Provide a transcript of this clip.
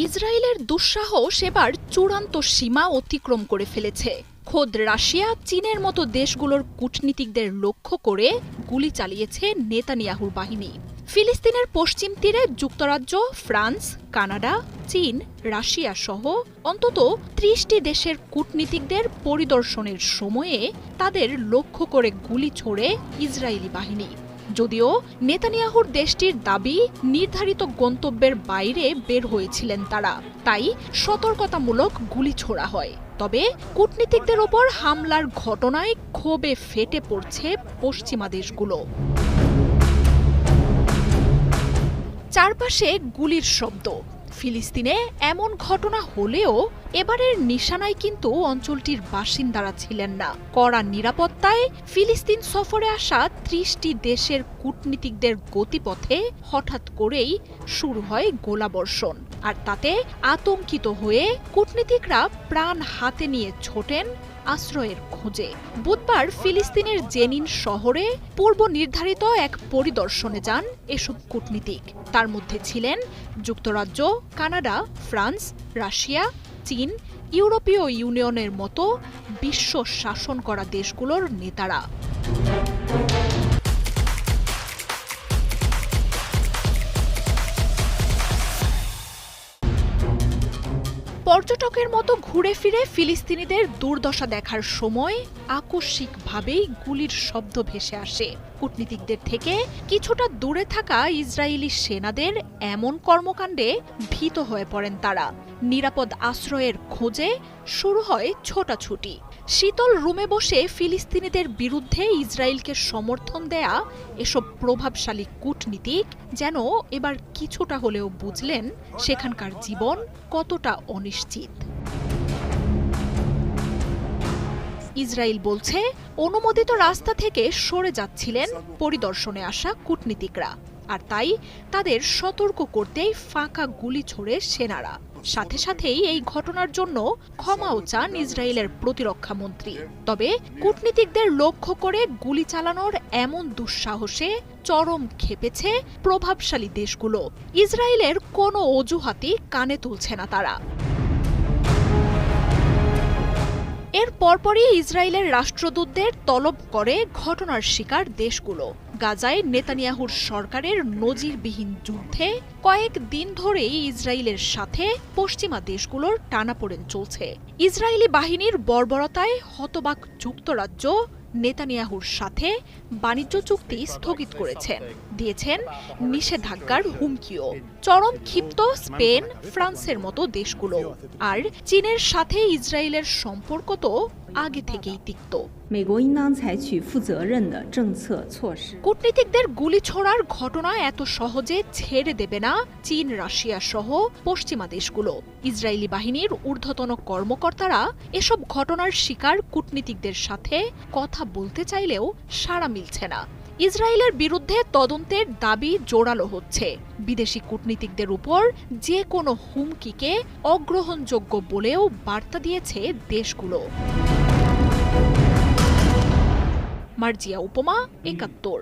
ইসরায়েলের দুঃসাহস এবার চূড়ান্ত সীমা অতিক্রম করে ফেলেছে। খোদ রাশিয়া, চীনের মতো দেশগুলোর কূটনীতিকদের লক্ষ্য করে গুলি চালিয়েছে নেতানিয়াহুর বাহিনী। ফিলিস্তিনের পশ্চিম তীরে যুক্তরাজ্য, ফ্রান্স, কানাডা, চীন, রাশিয়া সহ অন্তত ৩০টি দেশের কূটনীতিকদের পরিদর্শনের সময়ে তাদের লক্ষ্য করে গুলি ছোড়ে ইসরায়েলি বাহিনী। যদিও নেতানিয়াহুর দেশটির দাবি নির্ধারিত গন্তব্যের বাইরে বের হয়েছিলেন তারা, তাই সতর্কতামূলক গুলি ছোড়া হয়। তবে কূটনীতিকদের ওপর হামলার ঘটনায় ক্ষোভে ফেটে পড়ছে পশ্চিমা দেশগুলো। চারপাশে গুলির শব্দ। ফিলিস্তিনে এমন ঘটনা হলেও এবারের নিশানায় কিন্তু অঞ্চলটির বাসিন্দারা ছিলেন না। কড়া নিরাপত্তায় ফিলিস্তিন সফরে আসা ৩০টি দেশের কূটনীতিকদের গতিপথে হঠাৎ করেই শুরু হয় গোলাবর্ষণ। আর তাতে আতঙ্কিত হয়ে কূটনীতিকরা প্রাণ হাতে নিয়ে ছোটেন আশ্রয়ের খোঁজে। বুধবার ফিলিস্তিনের জেনিন শহরে পূর্ব নির্ধারিত এক পরিদর্শনে যান এসব কূটনীতিক। তার মধ্যে ছিলেন যুক্তরাজ্য, কানাডা, ফ্রান্স, রাশিয়া, চীন, ইউরোপীয় ইউনিয়নের মতো বিশ্ব শাসন করা দেশগুলোর নেতারা। পর্যটকের মতো ঘুরে ফিরে ফিলিস্তিনিদের দুর্দশা দেখার সময় আকস্মিকভাবেই গুলির শব্দ ভেসে আসে। কূটনীতিকদের থেকে কিছুটা দূরে থাকা ইসরায়েলি সেনাদের এমন কর্মকাণ্ডে ভীত হয়ে পড়েন তারা। নিরাপদ আশ্রয়ের খোঁজে শুরু হয় ছোটাছুটি। শীতল রুমে বসে ফিলিস্তিনিদের বিরুদ্ধে ইসরায়েলকে সমর্থন দেয়া এসব প্রভাবশালী কূটনীতিক যেন এবার কিছুটা হলেও বুঝলেন সেখানকার জীবন কতটা অনিশ্চিত। ইসরায়েল বলছে, অনুমোদিত রাস্তা থেকে সরে যাচ্ছিলেন পরিদর্শনে আসা কূটনীতিকরা, আর তাই তাদের সতর্ক করতেই ফাঁকা গুলি ছোড়ে সেনারা। সাথে সাথেই এই ঘটনার জন্য ক্ষমাও চান ইসরায়েলের প্রতিরক্ষা মন্ত্রী। তবে কূটনীতিকদের লক্ষ্য করে গুলি চালানোর এমন দুঃসাহসে চরম ক্ষেপেছে প্রভাবশালী দেশগুলো। ইসরায়েলের কোনো অজুহাতই কানে তুলছে না তারা। এর পরপরই ইসরায়েলের রাষ্ট্রদূতদের তলব করে ঘটনার শিকার দেশগুলো। গাজায় নেতানিয়াহুর সরকারের নজিরবিহীন যুদ্ধে কয়েক দিন ধরেই ইসরায়েলের সাথে পশ্চিমা দেশগুলোর টানাপোড়েন চলছে। ইসরায়েলি বাহিনীর বর্বরতায় হতবাক যুক্তরাজ্য নেতানিয়াহুর সাথে বাণিজ্য চুক্তি স্থগিত করেছেন, দিয়েছেন নিষেধাজ্ঞার হুমকিও। চরম ক্ষিপ্ত স্পেন, ফ্রান্সের মতো দেশগুলো। আর চীনের সাথে ইসরায়েলের সম্পর্ক তো আগে থেকেই তিক্ত। কূটনীতিকদের গুলি ছোড়ার ঘটনা এত সহজে ছেড়ে দেবে না চীন, রাশিয়া সহ পশ্চিমা দেশগুলো। ইসরায়েলি বাহিনীর ঊর্ধ্বতন কর্মকর্তারা এসব ঘটনার শিকার কূটনীতিকদের সাথে কথা বলতে চাইলেও সাড়া মিলছে না। ইসরায়েলের বিরুদ্ধে তদন্তের দাবি জোরালো হচ্ছে। বিদেশি কূটনীতিকদের উপর যে কোনো হুমকিকে অগ্রহণযোগ্য বলেও বার্তা দিয়েছে দেশগুলো। মার্জিয়া উপমা, ৭১।